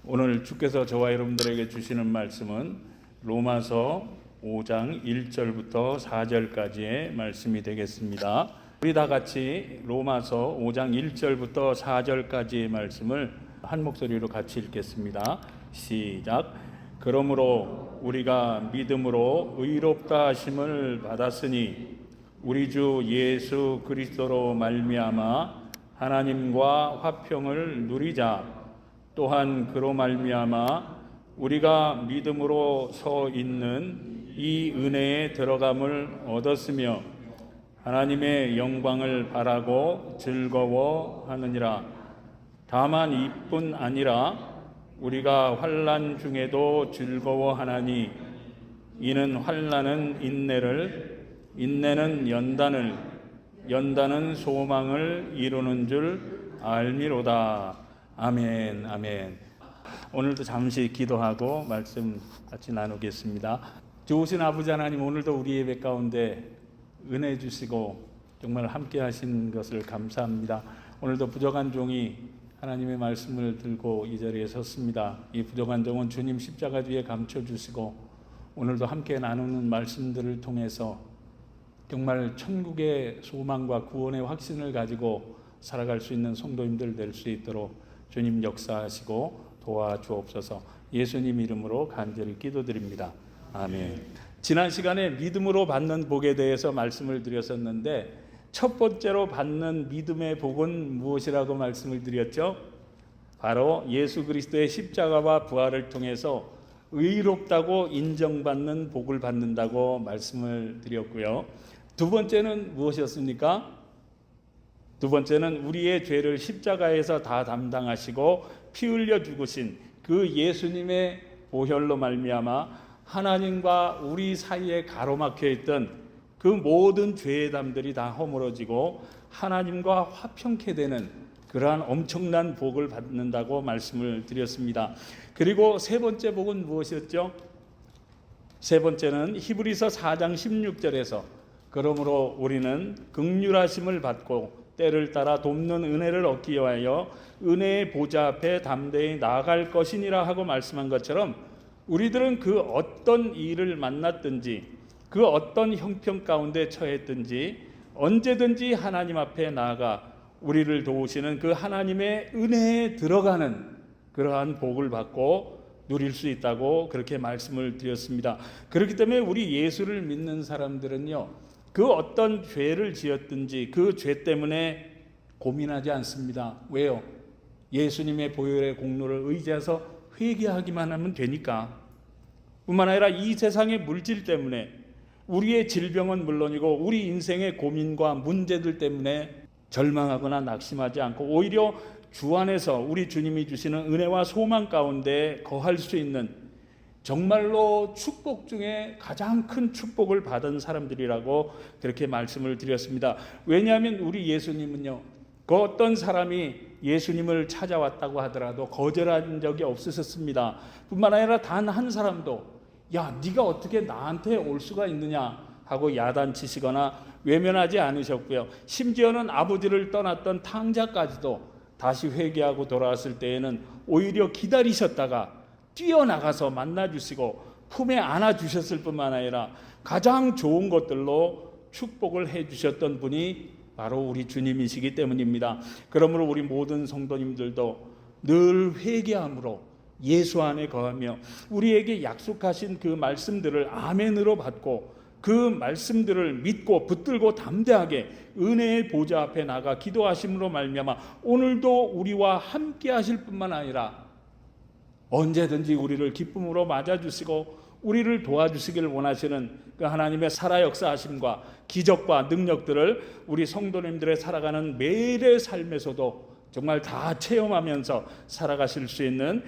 오늘 주께서 저와 여러분들에게 주시는 말씀은 로마서 5장 1절부터 4절까지의 말씀이 되겠습니다. 우리 다 같이 로마서 5장 1절부터 4절까지의 말씀을 한 목소리로 같이 읽겠습니다. 시작. 그러므로 우리가 믿음으로 의롭다 하심을 받았으니 우리 주 예수 그리스도로 말미암아 하나님과 화평을 누리자. 또한 그로 말미암아 우리가 믿음으로 서 있는 이 은혜에 들어감을 얻었으며 하나님의 영광을 바라고 즐거워하느니라. 다만 이뿐 아니라 우리가 환난 중에도 즐거워하나니 이는 환난은 인내를, 인내는 연단을, 연단은 소망을 이루는 줄 알미로다. 아멘, 아멘. 오늘도 잠시 기도하고 말씀 같이 나누겠습니다. 좋으신 아버지 하나님, 오늘도 우리 예배 가운데 은혜 주시고 정말 함께 하신 것을 감사합니다. 오늘도 부족한 종이 하나님의 말씀을 들고 이 자리에 섰습니다. 이 부족한 종은 주님 십자가 뒤에 감춰주시고 오늘도 함께 나누는 말씀들을 통해서 정말 천국의 소망과 구원의 확신을 가지고 살아갈 수 있는 성도님들 될 수 있도록 주님 역사하시고 도와주옵소서. 예수님 이름으로 간절히 기도드립니다. 아멘. 지난 시간에 믿음으로 받는 복에 대해서 말씀을 드렸었는데 첫 번째로 받는 믿음의 복은 무엇이라고 말씀을 드렸죠? 바로 예수 그리스도의 십자가와 부활을 통해서 의롭다고 인정받는 복을 받는다고 말씀을 드렸고요. 두 번째는 무엇이었습니까? 두 번째는 우리의 죄를 십자가에서 다 담당하시고 피 흘려 죽으신 그 예수님의 보혈로 말미암아 하나님과 우리 사이에 가로막혀 있던 그 모든 죄의 담들이 다 허물어지고 하나님과 화평케 되는 그러한 엄청난 복을 받는다고 말씀을 드렸습니다. 그리고 세 번째 복은 무엇이었죠? 세 번째는 히브리서 4장 16절에서 그러므로 우리는 긍휼하심을 받고 때를 따라 돕는 은혜를 얻기 위하여 은혜의 보좌 앞에 담대히 나아갈 것이니라 하고 말씀한 것처럼 우리들은 그 어떤 일을 만났든지 그 어떤 형편 가운데 처했든지 언제든지 하나님 앞에 나아가 우리를 도우시는 그 하나님의 은혜에 들어가는 그러한 복을 받고 누릴 수 있다고 그렇게 말씀을 드렸습니다. 그렇기 때문에 우리 예수를 믿는 사람들은요, 그 어떤 죄를 지었든지 그 죄 때문에 고민하지 않습니다. 왜요? 예수님의 보혈의 공로를 의지해서 회개하기만 하면 되니까. 뿐만 아니라 이 세상의 물질 때문에 우리의 질병은 물론이고 우리 인생의 고민과 문제들 때문에 절망하거나 낙심하지 않고 오히려 주 안에서 우리 주님이 주시는 은혜와 소망 가운데 거할 수 있는 정말로 축복 중에 가장 큰 축복을 받은 사람들이라고 그렇게 말씀을 드렸습니다. 왜냐하면 우리 예수님은요, 그 어떤 사람이 예수님을 찾아왔다고 하더라도 거절한 적이 없으셨습니다. 뿐만 아니라 단 한 사람도 야, 네가 어떻게 나한테 올 수가 있느냐 하고 야단치시거나 외면하지 않으셨고요. 심지어는 아버지를 떠났던 탕자까지도 다시 회개하고 돌아왔을 때에는 오히려 기다리셨다가 뛰어나가서 만나주시고 품에 안아주셨을 뿐만 아니라 가장 좋은 것들로 축복을 해주셨던 분이 바로 우리 주님이시기 때문입니다. 그러므로 우리 모든 성도님들도 늘 회개함으로 예수 안에 거하며 우리에게 약속하신 그 말씀들을 아멘으로 받고 그 말씀들을 믿고 붙들고 담대하게 은혜의 보좌 앞에 나가 기도하심으로 말미암아 오늘도 우리와 함께 하실 뿐만 아니라 언제든지 우리를 기쁨으로 맞아주시고 우리를 도와주시기를 원하시는 그 하나님의 살아 역사하심과 기적과 능력들을 우리 성도님들의 살아가는 매일의 삶에서도 정말 다 체험하면서 살아가실 수 있는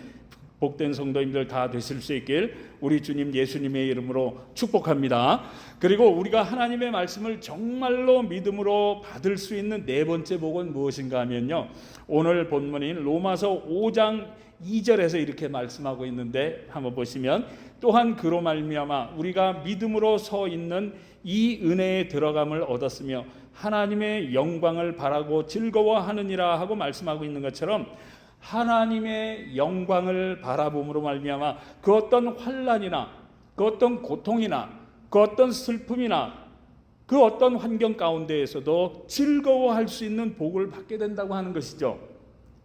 복된 성도님들 다 되실 수 있길 우리 주님 예수님의 이름으로 축복합니다. 그리고 우리가 하나님의 말씀을 정말로 믿음으로 받을 수 있는 네 번째 복은 무엇인가 하면요, 오늘 본문인 로마서 5장 2절에서 이렇게 말씀하고 있는데 한번 보시면 또한 그로 말미암아 우리가 믿음으로 서 있는 이 은혜에 들어감을 얻었으며 하나님의 영광을 바라고 즐거워하느니라 하고 말씀하고 있는 것처럼 하나님의 영광을 바라봄으로 말미암아 그 어떤 환난이나 그 어떤 고통이나 그 어떤 슬픔이나 그 어떤 환경 가운데에서도 즐거워할 수 있는 복을 받게 된다고 하는 것이죠.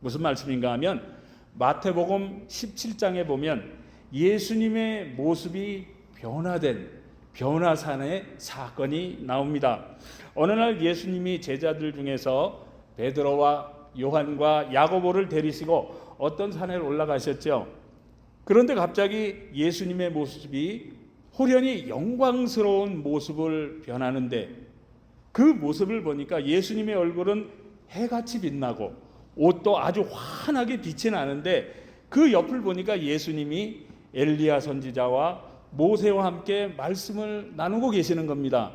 무슨 말씀인가 하면 마태복음 17장에 보면 예수님의 모습이 변화된 변화산의 사건이 나옵니다. 어느 날 예수님이 제자들 중에서 베드로와 요한과 야고보를 데리시고 어떤 산에 올라가셨죠. 그런데 갑자기 예수님의 모습이 호련히 영광스러운 모습을 변하는데 그 모습을 보니까 예수님의 얼굴은 해같이 빛나고 옷도 아주 환하게 빛이 나는데 그 옆을 보니까 예수님이 엘리야 선지자와 모세와 함께 말씀을 나누고 계시는 겁니다.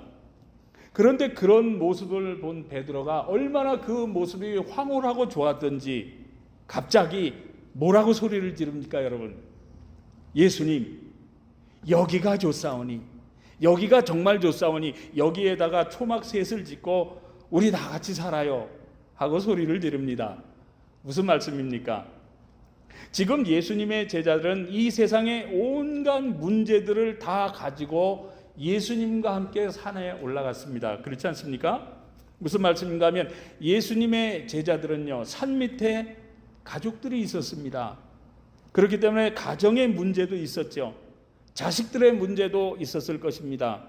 그런데 그런 모습을 본 베드로가 얼마나 그 모습이 황홀하고 좋았던지 갑자기 뭐라고 소리를 지릅니까, 여러분? 예수님, 여기가 좋사오니, 여기가 정말 좋사오니 여기에다가 초막셋을 짓고 우리 다 같이 살아요 하고 소리를 지릅니다. 무슨 말씀입니까? 지금 예수님의 제자들은 이 세상의 온갖 문제들을 다 가지고 예수님과 함께 산에 올라갔습니다. 그렇지 않습니까? 무슨 말씀인가 하면 예수님의 제자들은요, 산 밑에 가족들이 있었습니다. 그렇기 때문에 가정의 문제도 있었죠. 자식들의 문제도 있었을 것입니다.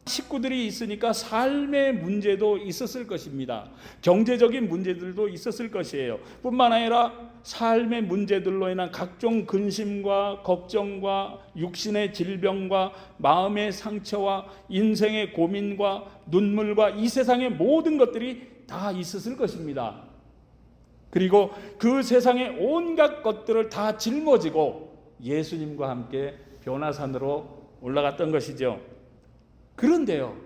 식구들이 있으니까 삶의 문제도 있었을 것입니다. 경제적인 문제들도 있었을 것이에요. 뿐만 아니라 삶의 문제들로 인한 각종 근심과 걱정과 육신의 질병과 마음의 상처와 인생의 고민과 눈물과 이 세상의 모든 것들이 다 있었을 것입니다. 그리고 그 세상의 온갖 것들을 다 짊어지고 예수님과 함께 변화산으로 올라갔던 것이죠. 그런데요,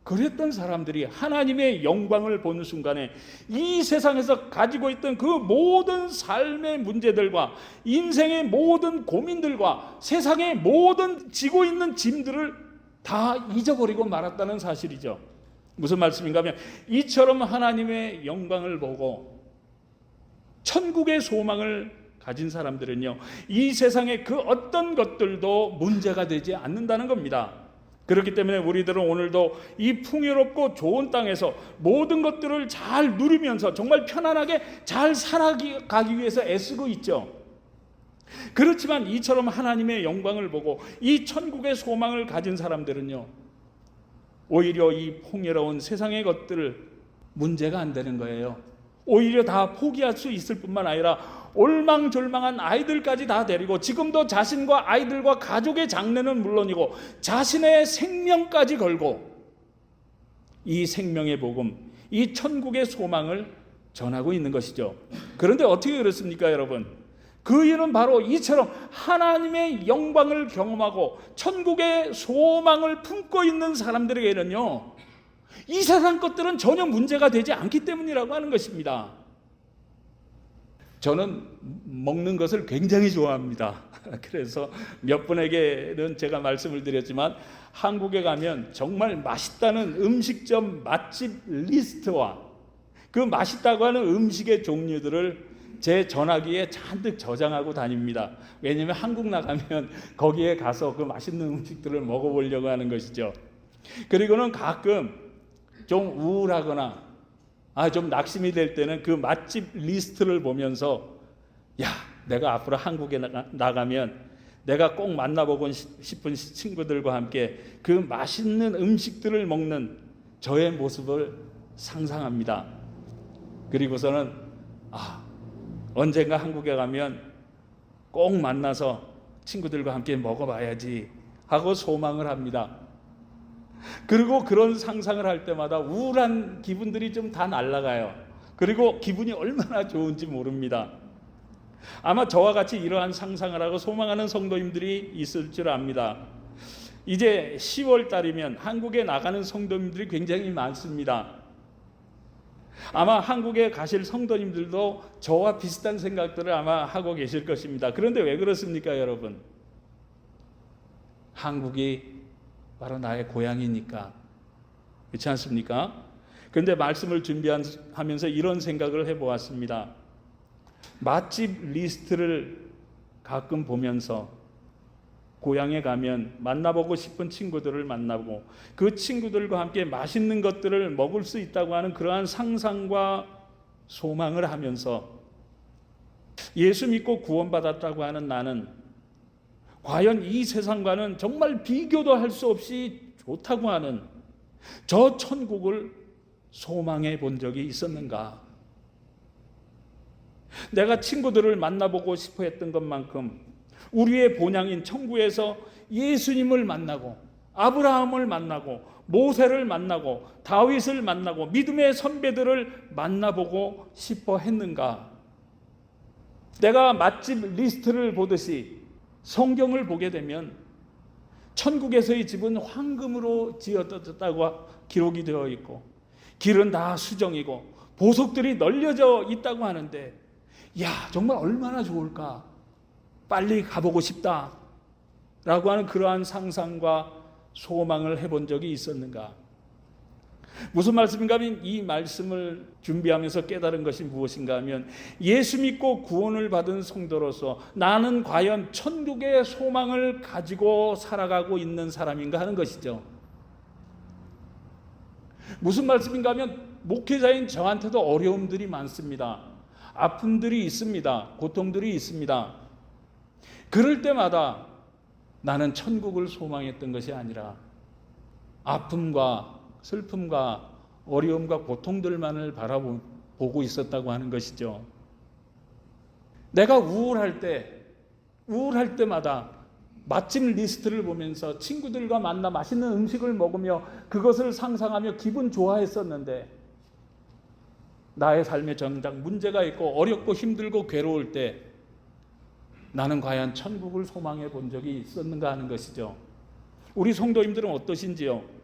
그랬던 사람들이 하나님의 영광을 보는 순간에 이 세상에서 가지고 있던 그 모든 삶의 문제들과 인생의 모든 고민들과 세상의 모든 지고 있는 짐들을 다 잊어버리고 말았다는 사실이죠. 무슨 말씀인가 하면 이처럼 하나님의 영광을 보고 천국의 소망을 가진 사람들은요, 이 세상의 그 어떤 것들도 문제가 되지 않는다는 겁니다. 그렇기 때문에 우리들은 오늘도 이 풍요롭고 좋은 땅에서 모든 것들을 잘 누리면서 정말 편안하게 잘 살아가기 위해서 애쓰고 있죠. 그렇지만 이처럼 하나님의 영광을 보고 이 천국의 소망을 가진 사람들은요, 오히려 이 풍요로운 세상의 것들 문제가 안 되는 거예요. 오히려 다 포기할 수 있을 뿐만 아니라 올망졸망한 아이들까지 다 데리고 지금도 자신과 아이들과 가족의 장래는 물론이고 자신의 생명까지 걸고 이 생명의 복음, 이 천국의 소망을 전하고 있는 것이죠. 그런데 어떻게 그렇습니까, 여러분? 그 이유는 바로 이처럼 하나님의 영광을 경험하고 천국의 소망을 품고 있는 사람들에게는요, 이 세상 것들은 전혀 문제가 되지 않기 때문이라고 하는 것입니다. 저는 먹는 것을 굉장히 좋아합니다. 그래서 몇 분에게는 제가 말씀을 드렸지만 한국에 가면 정말 맛있다는 음식점 맛집 리스트와 그 맛있다고 하는 음식의 종류들을 제 전화기에 잔뜩 저장하고 다닙니다. 왜냐하면 한국 나가면 거기에 가서 그 맛있는 음식들을 먹어보려고 하는 것이죠. 그리고는 가끔 좀 우울하거나 좀 낙심이 될 때는 그 맛집 리스트를 보면서 내가 앞으로 한국에 나가면 내가 꼭 만나보고 싶은 친구들과 함께 그 맛있는 음식들을 먹는 저의 모습을 상상합니다. 그리고서는 언젠가 한국에 가면 꼭 만나서 친구들과 함께 먹어봐야지 하고 소망을 합니다. 그리고 그런 상상을 할 때마다 우울한 기분들이 좀 다 날아가요. 그리고 기분이 얼마나 좋은지 모릅니다. 아마 저와 같이 이러한 상상을 하고 소망하는 성도님들이 있을 줄 압니다. 이제 10월 달이면 한국에 나가는 성도님들이 굉장히 많습니다. 아마 한국에 가실 성도님들도 저와 비슷한 생각들을 아마 하고 계실 것입니다. 그런데 왜 그렇습니까, 여러분? 한국이 바로 나의 고향이니까. 그렇지 않습니까? 그런데 말씀을 준비하면서 이런 생각을 해보았습니다. 맛집 리스트를 가끔 보면서 고향에 가면 만나보고 싶은 친구들을 만나고 그 친구들과 함께 맛있는 것들을 먹을 수 있다고 하는 그러한 상상과 소망을 하면서 예수 믿고 구원받았다고 하는 나는 과연 이 세상과는 정말 비교도 할 수 없이 좋다고 하는 저 천국을 소망해 본 적이 있었는가? 내가 친구들을 만나보고 싶어 했던 것만큼 우리의 본향인 천국에서 예수님을 만나고 아브라함을 만나고 모세를 만나고 다윗을 만나고 믿음의 선배들을 만나보고 싶어 했는가? 내가 맛집 리스트를 보듯이 성경을 보게 되면 천국에서의 집은 황금으로 지어졌다고 기록이 되어 있고 길은 다 수정이고 보석들이 널려져 있다고 하는데, 야, 정말 얼마나 좋을까? 빨리 가보고 싶다 라고 하는 그러한 상상과 소망을 해본 적이 있었는가? 무슨 말씀인가 하면 이 말씀을 준비하면서 깨달은 것이 무엇인가 하면 예수 믿고 구원을 받은 성도로서 나는 과연 천국의 소망을 가지고 살아가고 있는 사람인가 하는 것이죠. 무슨 말씀인가 하면 목회자인 저한테도 어려움들이 많습니다. 아픔들이 있습니다. 고통들이 있습니다. 그럴 때마다 나는 천국을 소망했던 것이 아니라 아픔과 슬픔과 어려움과 고통들만을 바라보고 있었다고 하는 것이죠. 내가 우울할 때마다 맛집 리스트를 보면서 친구들과 만나 맛있는 음식을 먹으며 그것을 상상하며 기분 좋아했었는데, 나의 삶에 정작 문제가 있고 어렵고 힘들고 괴로울 때 나는 과연 천국을 소망해 본 적이 있었는가 하는 것이죠. 우리 성도님들은 어떠신지요?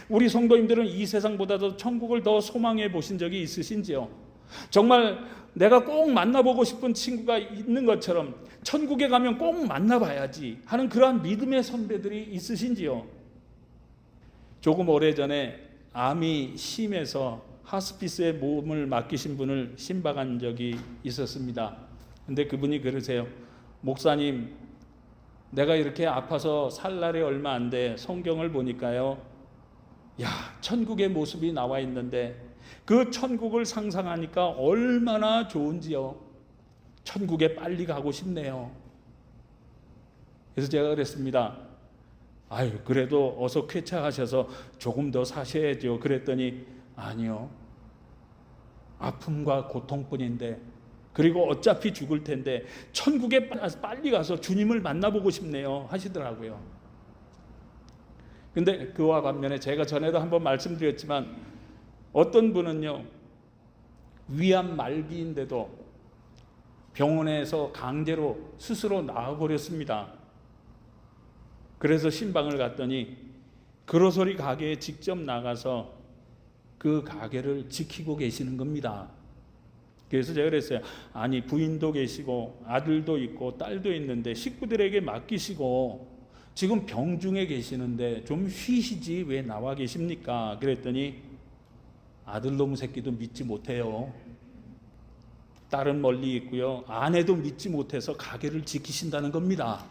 우리 성도님들은 이 세상보다도 천국을 더 소망해 보신 적이 있으신지요? 정말 내가 꼭 만나보고 싶은 친구가 있는 것처럼 천국에 가면 꼭 만나봐야지 하는 그러한 믿음의 선배들이 있으신지요? 조금 오래전에 암이 심해서 하스피스에 몸을 맡기신 분을 신박한 적이 있었습니다. 근데 그분이 그러세요. 목사님, 내가 이렇게 아파서 살 날이 얼마 안 돼 성경을 보니까요, 야, 천국의 모습이 나와 있는데 그 천국을 상상하니까 얼마나 좋은지요. 천국에 빨리 가고 싶네요. 그래서 제가 그랬습니다. 아유, 그래도 어서 쾌차하셔서 조금 더 사셔야죠. 그랬더니 아니요, 아픔과 고통뿐인데, 그리고 어차피 죽을 텐데 천국에 빨리 가서 주님을 만나보고 싶네요 하시더라고요. 근데 그와 반면에 제가 전에도 한번 말씀드렸지만 어떤 분은요, 위암 말기인데도 병원에서 강제로 스스로 나와버렸습니다. 그래서 신방을 갔더니 그로소리 가게에 직접 나가서 그 가게를 지키고 계시는 겁니다. 그래서 제가 그랬어요. 아니, 부인도 계시고 아들도 있고 딸도 있는데 식구들에게 맡기시고 지금 병중에 계시는데 좀 쉬시지 왜 나와 계십니까? 그랬더니 아들놈 새끼도 믿지 못해요. 딸은 멀리 있고요, 아내도 믿지 못해서 가게를 지키신다는 겁니다.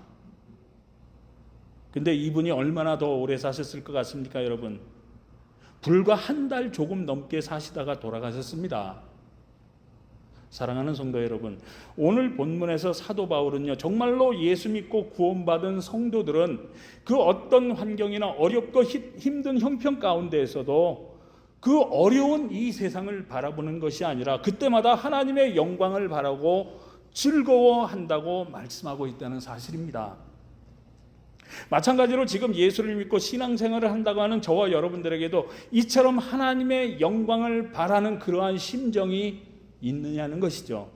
근데 이분이 얼마나 더 오래 사셨을 것 같습니까, 여러분? 불과 한 달 조금 넘게 사시다가 돌아가셨습니다. 사랑하는 성도 여러분, 오늘 본문에서 사도 바울은요, 정말로 예수 믿고 구원받은 성도들은 그 어떤 환경이나 어렵고 힘든 형편 가운데에서도 그 어려운 이 세상을 바라보는 것이 아니라 그때마다 하나님의 영광을 바라고 즐거워한다고 말씀하고 있다는 사실입니다. 마찬가지로 지금 예수를 믿고 신앙생활을 한다고 하는 저와 여러분들에게도 이처럼 하나님의 영광을 바라는 그러한 심정이 있느냐는 것이죠.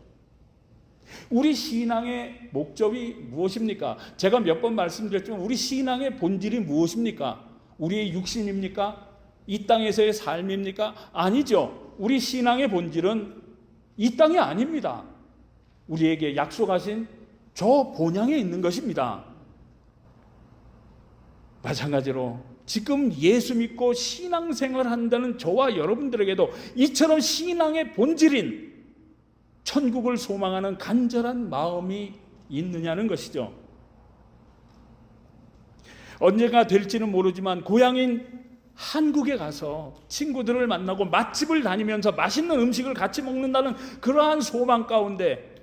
우리 신앙의 목적이 무엇입니까? 제가 몇 번 말씀드렸지만 우리 신앙의 본질이 무엇입니까? 우리의 육신입니까? 이 땅에서의 삶입니까? 아니죠. 우리 신앙의 본질은 이 땅이 아닙니다. 우리에게 약속하신 저 본향에 있는 것입니다. 마찬가지로 지금 예수 믿고 신앙생활을 한다는 저와 여러분들에게도 이처럼 신앙의 본질인 천국을 소망하는 간절한 마음이 있느냐는 것이죠. 언젠가 될지는 모르지만 고향인 한국에 가서 친구들을 만나고 맛집을 다니면서 맛있는 음식을 같이 먹는다는 그러한 소망 가운데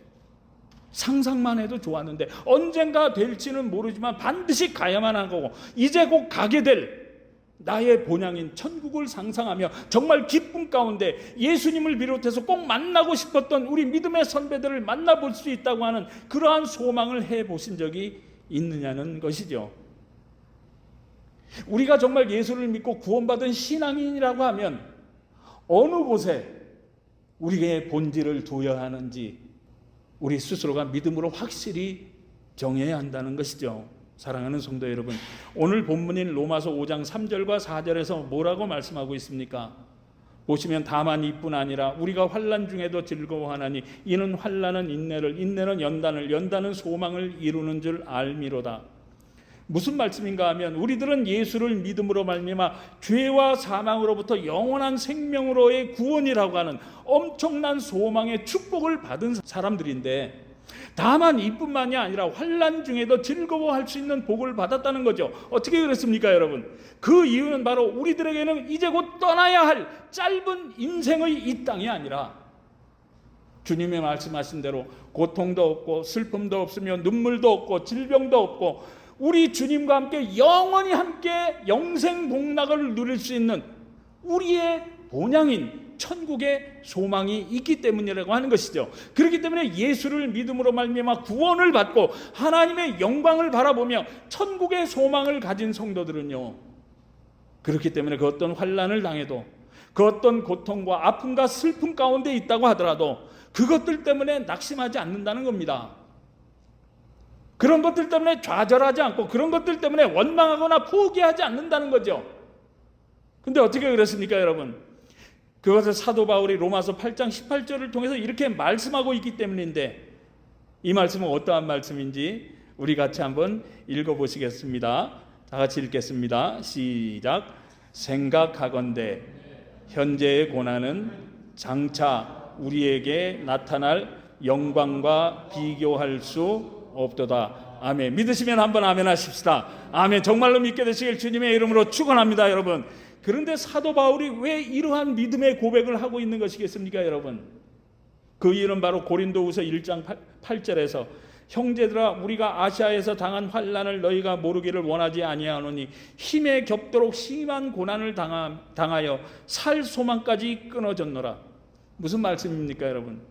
상상만 해도 좋았는데, 언젠가 될지는 모르지만 반드시 가야만 하고 이제 곧 가게 될 나의 본향인 천국을 상상하며 정말 기쁨 가운데 예수님을 비롯해서 꼭 만나고 싶었던 우리 믿음의 선배들을 만나볼 수 있다고 하는 그러한 소망을 해보신 적이 있느냐는 것이죠. 우리가 정말 예수를 믿고 구원받은 신앙인이라고 하면 어느 곳에 우리의 본질을 두어야 하는지 우리 스스로가 믿음으로 확실히 정해야 한다는 것이죠. 사랑하는 성도 여러분, 오늘 본문인 로마서 5장 3절과 4절에서 뭐라고 말씀하고 있습니까? 보시면 다만 이뿐 아니라 우리가 환난 중에도 즐거워하나니 이는 환난은 인내를, 인내는 연단을, 연단은 소망을 이루는 줄 알미로다. 무슨 말씀인가 하면 우리들은 예수를 믿음으로 말미암아 죄와 사망으로부터 영원한 생명으로의 구원이라고 하는 엄청난 소망의 축복을 받은 사람들인데, 다만 이뿐만이 아니라 환난 중에도 즐거워할 수 있는 복을 받았다는 거죠. 어떻게 그랬습니까, 여러분? 그 이유는 바로 우리들에게는 이제 곧 떠나야 할 짧은 인생의 이 땅이 아니라 주님의 말씀하신 대로 고통도 없고 슬픔도 없으며 눈물도 없고 질병도 없고 우리 주님과 함께 영원히 함께 영생 복락을 누릴 수 있는 우리의 본향인 천국의 소망이 있기 때문이라고 하는 것이죠. 그렇기 때문에 예수를 믿음으로 말미암아 구원을 받고 하나님의 영광을 바라보며 천국의 소망을 가진 성도들은요, 그렇기 때문에 그 어떤 환난을 당해도 그 어떤 고통과 아픔과 슬픔 가운데 있다고 하더라도 그것들 때문에 낙심하지 않는다는 겁니다. 그런 것들 때문에 좌절하지 않고 그런 것들 때문에 원망하거나 포기하지 않는다는 거죠. 근데 어떻게 그렇습니까, 여러분? 그것을 사도 바울이 로마서 8장 18절을 통해서 이렇게 말씀하고 있기 때문인데, 이 말씀은 어떠한 말씀인지 우리 같이 한번 읽어보시겠습니다. 다 같이 읽겠습니다. 시작. 생각하건대 현재의 고난은 장차 우리에게 나타날 영광과 비교할 수 없도다. 아멘. 믿으시면 한번 아멘 하십시다. 아멘. 정말로 믿게 되시길 주님의 이름으로 축원합니다, 여러분. 그런데 사도 바울이 왜 이러한 믿음의 고백을 하고 있는 것이겠습니까, 여러분? 그 이유는 바로 고린도후서 1장 8절에서 형제들아, 우리가 아시아에서 당한 환난을 너희가 모르기를 원하지 아니하노니 힘에 겹도록 심한 고난을 당하여 살 소망까지 끊어졌노라. 무슨 말씀입니까, 여러분?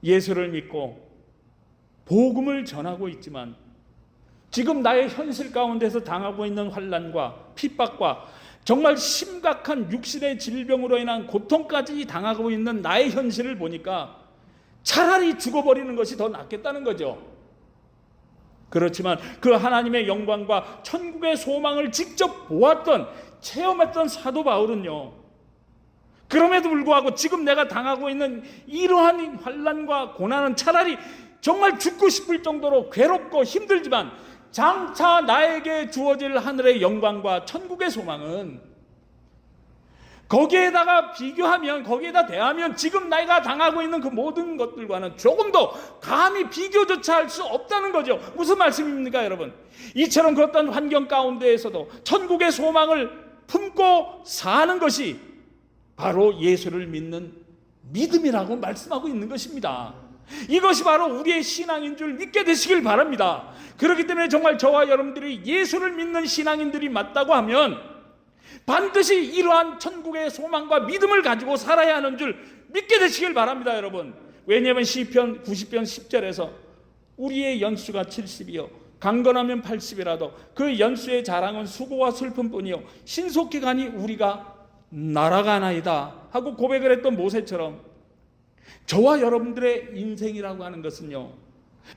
예수를 믿고 복음을 전하고 있지만 지금 나의 현실 가운데서 당하고 있는 환난과 핍박과 정말 심각한 육신의 질병으로 인한 고통까지 당하고 있는 나의 현실을 보니까 차라리 죽어버리는 것이 더 낫겠다는 거죠. 그렇지만 그 하나님의 영광과 천국의 소망을 직접 보았던, 체험했던 사도 바울은요, 그럼에도 불구하고 지금 내가 당하고 있는 이러한 환난과 고난은 차라리 정말 죽고 싶을 정도로 괴롭고 힘들지만 장차 나에게 주어질 하늘의 영광과 천국의 소망은 거기에다가 비교하면, 거기에다 대하면 지금 내가 당하고 있는 그 모든 것들과는 조금 더 감히 비교조차 할 수 없다는 거죠. 무슨 말씀입니까, 여러분? 이처럼 그 어떤 환경 가운데에서도 천국의 소망을 품고 사는 것이 바로 예수를 믿는 믿음이라고 말씀하고 있는 것입니다. 이것이 바로 우리의 신앙인 줄 믿게 되시길 바랍니다. 그렇기 때문에 정말 저와 여러분들이 예수를 믿는 신앙인들이 맞다고 하면 반드시 이러한 천국의 소망과 믿음을 가지고 살아야 하는 줄 믿게 되시길 바랍니다, 여러분. 왜냐하면 시편 90편 10절에서 우리의 연수가 70이요 강건하면 80이라도 그 연수의 자랑은 수고와 슬픔뿐이요 신속히 가니 우리가 날아가나이다 하고 고백을 했던 모세처럼 저와 여러분들의 인생이라고 하는 것은요,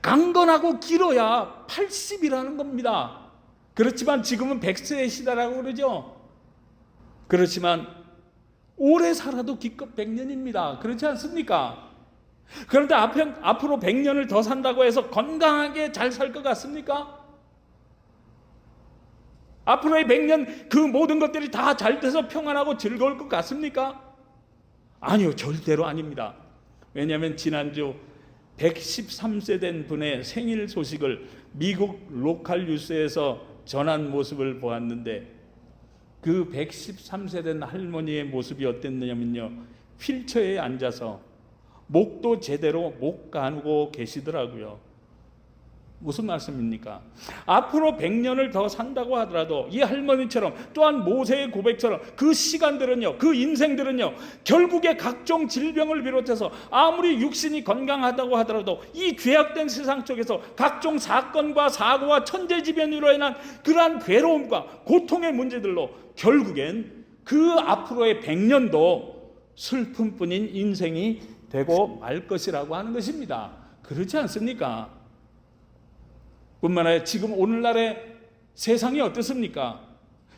강건하고 길어야 80이라는 겁니다. 그렇지만 지금은 100세의 시대라고 그러죠. 그렇지만 오래 살아도 기껏 100년입니다. 그렇지 않습니까? 그런데 앞으로 100년을 더 산다고 해서 건강하게 잘 살 것 같습니까? 앞으로의 100년 그 모든 것들이 다 잘 돼서 평안하고 즐거울 것 같습니까? 아니요, 절대로 아닙니다. 왜냐하면 지난주 113세 된 분의 생일 소식을 미국 로컬 뉴스에서 전한 모습을 보았는데, 그 113세 된 할머니의 모습이 어땠느냐면요, 휠체어에 앉아서 목도 제대로 못 가누고 계시더라고요. 무슨 말씀입니까? 앞으로 100년을 더 산다고 하더라도 이 할머니처럼, 또한 모세의 고백처럼 그 시간들은요, 그 인생들은요, 결국에 각종 질병을 비롯해서 아무리 육신이 건강하다고 하더라도 이 죄악된 세상 속에서 각종 사건과 사고와 천재지변으로 인한 그러한 괴로움과 고통의 문제들로 결국엔 그 앞으로의 100년도 슬픔뿐인 인생이 되고 말 것이라고 하는 것입니다. 그렇지 않습니까? 뿐만 아니라 지금 오늘날의 세상이 어떻습니까?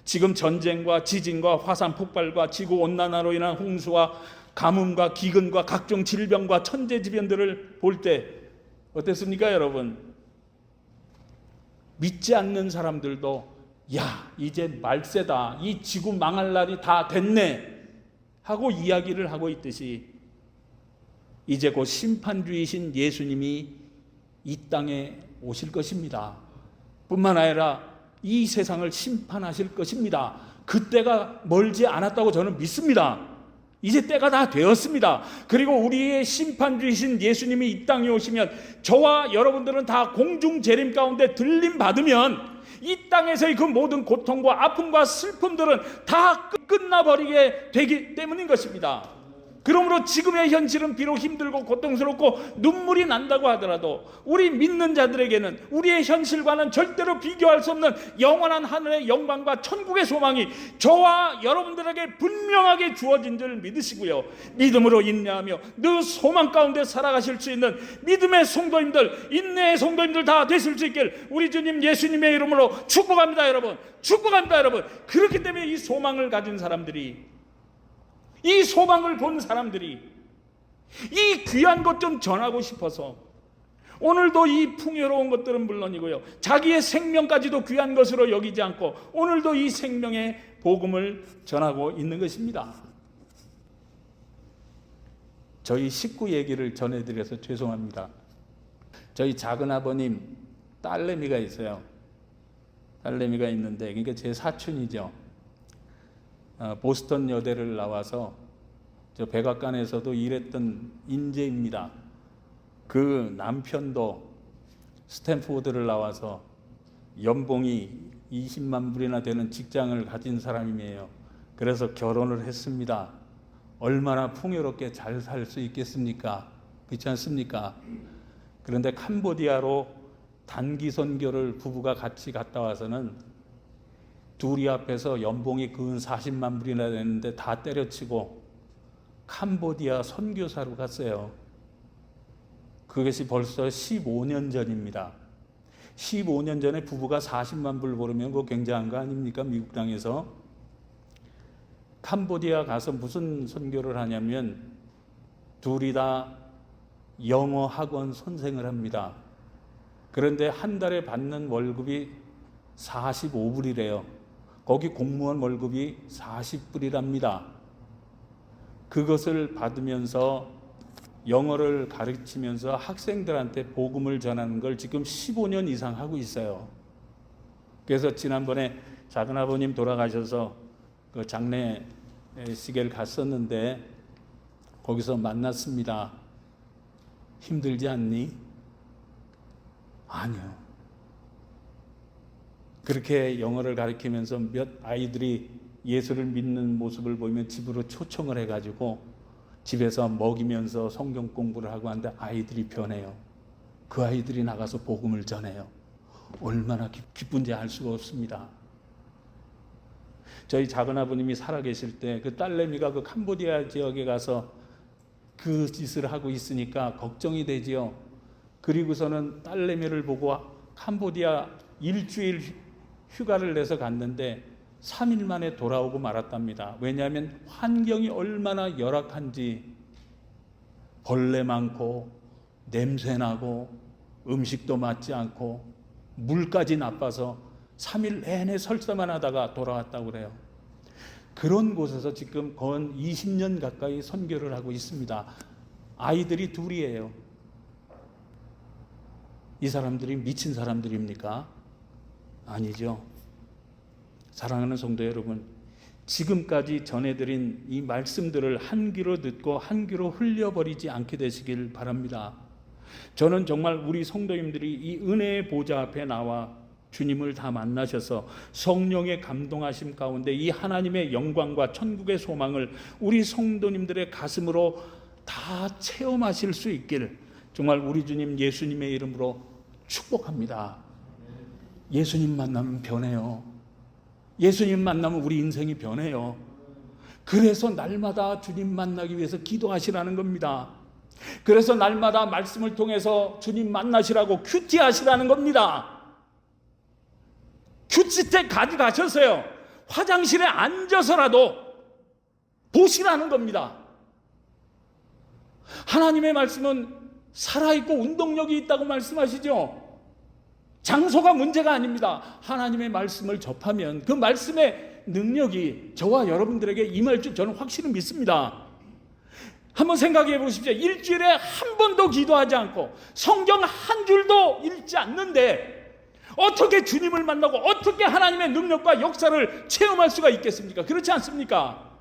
지금 전쟁과 지진과 화산 폭발과 지구 온난화로 인한 홍수와 가뭄과 기근과 각종 질병과 천재지변들을 볼 때 어떻습니까, 여러분? 믿지 않는 사람들도 야, 이제 말세다, 이 지구 망할 날이 다 됐네 하고 이야기를 하고 있듯이, 이제 곧 심판주이신 예수님이 이 땅에 오실 것입니다. 뿐만 아니라 이 세상을 심판하실 것입니다. 그때가 멀지 않았다고 저는 믿습니다. 이제 때가 다 되었습니다. 그리고 우리의 심판주이신 예수님이 이 땅에 오시면 저와 여러분들은 다 공중 재림 가운데 들림 받으면 이 땅에서의 그 모든 고통과 아픔과 슬픔들은 다 끝나버리게 되기 때문인 것입니다. 그러므로 지금의 현실은 비록 힘들고 고통스럽고 눈물이 난다고 하더라도 우리 믿는 자들에게는 우리의 현실과는 절대로 비교할 수 없는 영원한 하늘의 영광과 천국의 소망이 저와 여러분들에게 분명하게 주어진 줄 믿으시고요, 믿음으로 인내하며 늘 소망 가운데 살아가실 수 있는 믿음의 성도님들, 인내의 성도님들 다 되실 수 있길 우리 주님 예수님의 이름으로 축복합니다. 여러분, 축복합니다. 여러분. 그렇기 때문에 이 소망을 가진 사람들이, 이 소망을 본 사람들이 이 귀한 것 좀 전하고 싶어서 오늘도 이 풍요로운 것들은 물론이고요, 자기의 생명까지도 귀한 것으로 여기지 않고 오늘도 이 생명의 복음을 전하고 있는 것입니다. 저희 식구 얘기를 전해드려서 죄송합니다. 저희 작은아버님 딸내미가 있어요. 딸내미가 있는데, 그러니까 제 사촌이죠. 보스턴 여대를 나와서 저 백악관에서도 일했던 인재입니다. 그 남편도 스탠포드를 나와서 연봉이 20만 불이나 되는 직장을 가진 사람이에요. 그래서 결혼을 했습니다. 얼마나 풍요롭게 잘 살 수 있겠습니까? 그렇지 않습니까? 그런데 캄보디아로 단기 선교를 부부가 같이 갔다 와서는 둘이 앞에서 연봉이 근 40만 불이나 되는데 다 때려치고 캄보디아 선교사로 갔어요. 그것이 벌써 15년 전입니다. 15년 전에 부부가 40만 불 벌으면 그거 굉장한 거 아닙니까? 미국 땅에서. 캄보디아 가서 무슨 선교를 하냐면 둘이 다 영어 학원 선생을 합니다. 그런데 한 달에 받는 월급이 45불이래요. 거기 공무원 월급이 40불이랍니다. 그것을 받으면서 영어를 가르치면서 학생들한테 복음을 전하는 걸 지금 15년 이상 하고 있어요. 그래서 지난번에 작은아버님 돌아가셔서 그 장례식을 갔었는데 거기서 만났습니다. 힘들지 않니? 아니요. 그렇게 영어를 가르치면서 몇 아이들이 예수를 믿는 모습을 보이면 집으로 초청을 해가지고 집에서 먹이면서 성경 공부를 하고 하는데 아이들이 변해요. 그 아이들이 나가서 복음을 전해요. 얼마나 기쁜지 알 수가 없습니다. 저희 작은아버님이 살아계실 때 그 딸내미가 그 캄보디아 지역에 가서 그 짓을 하고 있으니까 걱정이 되지요. 그리고서는 딸내미를 보고 캄보디아 일주일 휴가를 내서 갔는데 3일 만에 돌아오고 말았답니다. 왜냐하면 환경이 얼마나 열악한지, 벌레 많고 냄새 나고 음식도 맞지 않고 물까지 나빠서 3일 내내 설사만 하다가 돌아왔다고 그래요. 그런 곳에서 지금 건 20년 가까이 선교를 하고 있습니다. 아이들이 둘이에요. 이 사람들이 미친 사람들입니까? 아니죠. 사랑하는 성도 여러분, 지금까지 전해드린 이 말씀들을 한 귀로 듣고 한 귀로 흘려버리지 않게 되시길 바랍니다. 저는 정말 우리 성도님들이 이 은혜의 보좌 앞에 나와 주님을 다 만나셔서 성령의 감동하심 가운데 이 하나님의 영광과 천국의 소망을 우리 성도님들의 가슴으로 다 체험하실 수 있길 정말 우리 주님 예수님의 이름으로 축복합니다. 예수님 만나면 변해요. 예수님 만나면 우리 인생이 변해요. 그래서 날마다 주님 만나기 위해서 기도하시라는 겁니다. 그래서 날마다 말씀을 통해서 주님 만나시라고 큐티하시라는 겁니다. 큐티때 가져가셔서요, 화장실에 앉아서라도 보시라는 겁니다. 하나님의 말씀은 살아있고 운동력이 있다고 말씀하시죠. 장소가 문제가 아닙니다. 하나님의 말씀을 접하면 그 말씀의 능력이 저와 여러분들에게 임할 줄 저는 확실히 믿습니다. 한번 생각해 보십시오. 일주일에 한 번도 기도하지 않고 성경 한 줄도 읽지 않는데 어떻게 주님을 만나고 어떻게 하나님의 능력과 역사를 체험할 수가 있겠습니까? 그렇지 않습니까?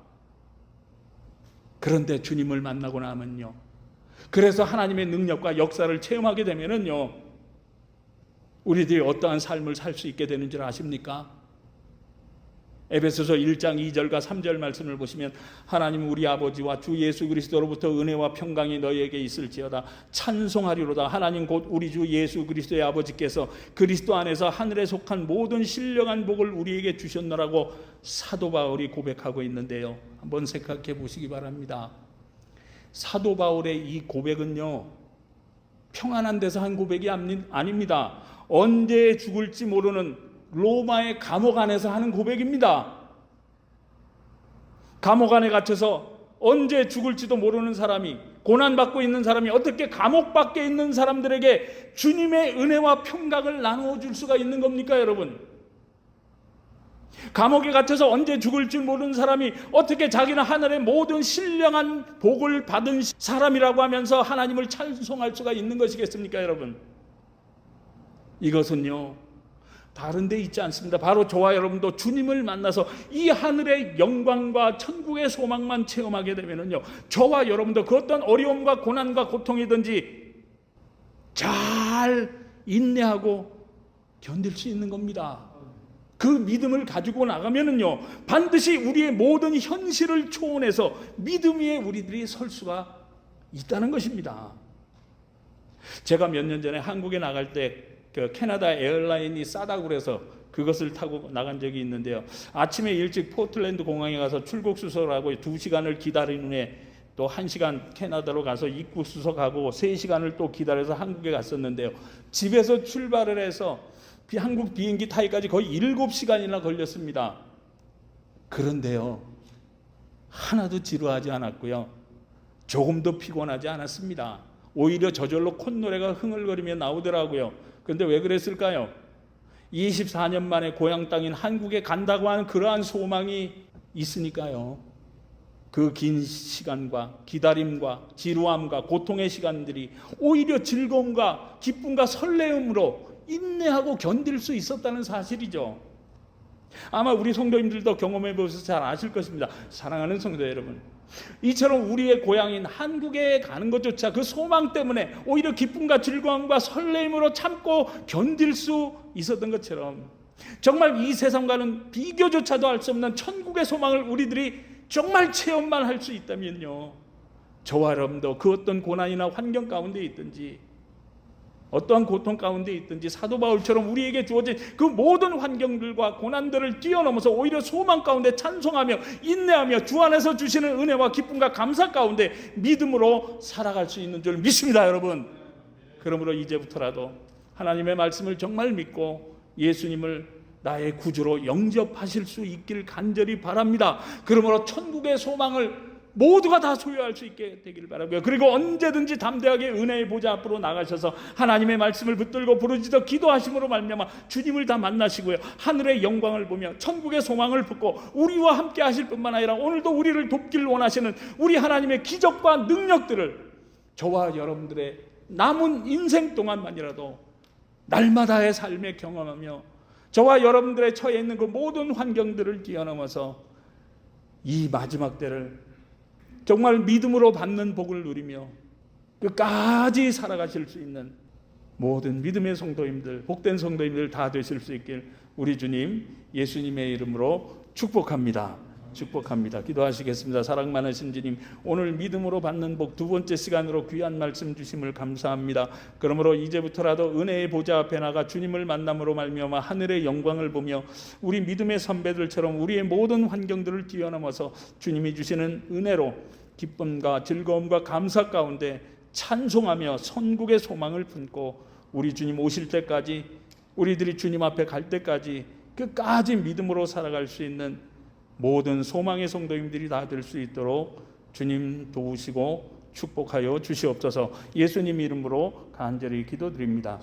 그런데 주님을 만나고 나면요, 그래서 하나님의 능력과 역사를 체험하게 되면은요, 우리들이 어떠한 삶을 살 수 있게 되는 줄 아십니까? 에베소서 1장 2절과 3절 말씀을 보시면 하나님 우리 아버지와 주 예수 그리스도로부터 은혜와 평강이 너희에게 있을지어다. 찬송하리로다. 하나님 곧 우리 주 예수 그리스도의 아버지께서 그리스도 안에서 하늘에 속한 모든 신령한 복을 우리에게 주셨노라고 사도 바울이 고백하고 있는데요, 한번 생각해 보시기 바랍니다. 사도 바울의 이 고백은요, 평안한 데서 한 고백이 아닙니다. 언제 죽을지 모르는 로마의 감옥 안에서 하는 고백입니다. 감옥 안에 갇혀서 언제 죽을지도 모르는 사람이, 고난받고 있는 사람이 어떻게 감옥 밖에 있는 사람들에게 주님의 은혜와 평강을 나누어 줄 수가 있는 겁니까, 여러분? 감옥에 갇혀서 언제 죽을 줄 모르는 사람이 어떻게 자기는 하늘의 모든 신령한 복을 받은 사람이라고 하면서 하나님을 찬송할 수가 있는 것이겠습니까, 여러분? 이것은요, 다른 데 있지 않습니다. 바로 저와 여러분도 주님을 만나서 이 하늘의 영광과 천국의 소망만 체험하게 되면은요, 저와 여러분도 그 어떤 어려움과 고난과 고통이든지 잘 인내하고 견딜 수 있는 겁니다. 그 믿음을 가지고 나가면은요, 반드시 우리의 모든 현실을 초월해서 믿음 위에 우리들이 설 수가 있다는 것입니다. 제가 몇 년 전에 한국에 나갈 때 그 캐나다 에어라인이 싸다고 그래서 그것을 타고 나간 적이 있는데요, 아침에 일찍 포틀랜드 공항에 가서 출국 수속하고 2시간을 기다린 후에 또 1시간 캐나다로 가서 입국 수속하고 3시간을 또 기다려서 한국에 갔었는데요, 집에서 출발을 해서 한국 비행기 타기까지 거의 7시간이나 걸렸습니다. 그런데요, 하나도 지루하지 않았고요, 조금도 피곤하지 않았습니다. 오히려 저절로 콧노래가 흥얼거리며 나오더라고요. 그런데 왜 그랬을까요? 24년 만에 고향 땅인 한국에 간다고 하는 그러한 소망이 있으니까요. 그 긴 시간과 기다림과 지루함과 고통의 시간들이 오히려 즐거움과 기쁨과 설레음으로 인내하고 견딜 수 있었다는 사실이죠. 아마 우리 성도님들도 경험해 보셔서 잘 아실 것입니다. 사랑하는 성도 여러분, 이처럼 우리의 고향인 한국에 가는 것조차 그 소망 때문에 오히려 기쁨과 즐거움과 설레임으로 참고 견딜 수 있었던 것처럼, 정말 이 세상과는 비교조차도 할 수 없는 천국의 소망을 우리들이 정말 체험만 할 수 있다면요, 저와 여러분도 그 어떤 고난이나 환경 가운데 있든지 어떠한 고통 가운데 있든지 사도 바울처럼 우리에게 주어진 그 모든 환경들과 고난들을 뛰어넘어서 오히려 소망 가운데 찬송하며 인내하며 주 안에서 주시는 은혜와 기쁨과 감사 가운데 믿음으로 살아갈 수 있는 줄 믿습니다, 여러분. 그러므로 이제부터라도 하나님의 말씀을 정말 믿고 예수님을 나의 구주로 영접하실 수 있길 간절히 바랍니다. 그러므로 천국의 소망을 모두가 다 소유할 수 있게 되기를 바라고요. 그리고 언제든지 담대하게 은혜의 보좌 앞으로 나가셔서 하나님의 말씀을 붙들고 부르짖어 기도하심으로 말미암아 주님을 다 만나시고요, 하늘의 영광을 보며 천국의 소망을 붙고 우리와 함께 하실 뿐만 아니라 오늘도 우리를 돕기를 원하시는 우리 하나님의 기적과 능력들을 저와 여러분들의 남은 인생 동안만이라도 날마다의 삶에 경험하며 저와 여러분들의 처해 있는 그 모든 환경들을 뛰어넘어서 이 마지막 때를 정말 믿음으로 받는 복을 누리며 끝까지 살아가실 수 있는 모든 믿음의 성도님들, 복된 성도님들 다 되실 수 있길 우리 주님 예수님의 이름으로 축복합니다. 축복합니다. 기도하시겠습니다. 사랑 많으신 주님, 오늘 믿음으로 받는 복 두 번째 시간으로 귀한 말씀 주심을 감사합니다. 그러므로 이제부터라도 은혜의 보좌 앞에 나가 주님을 만남으로 말미암아 하늘의 영광을 보며 우리 믿음의 선배들처럼 우리의 모든 환경들을 뛰어넘어서 주님이 주시는 은혜로 기쁨과 즐거움과 감사 가운데 찬송하며 선국의 소망을 품고 우리 주님 오실 때까지, 우리들이 주님 앞에 갈 때까지 끝까지 믿음으로 살아갈 수 있는 모든 소망의 성도님들이 다 될 수 있도록 주님 도우시고 축복하여 주시옵소서. 예수님 이름으로 간절히 기도드립니다.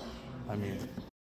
아멘.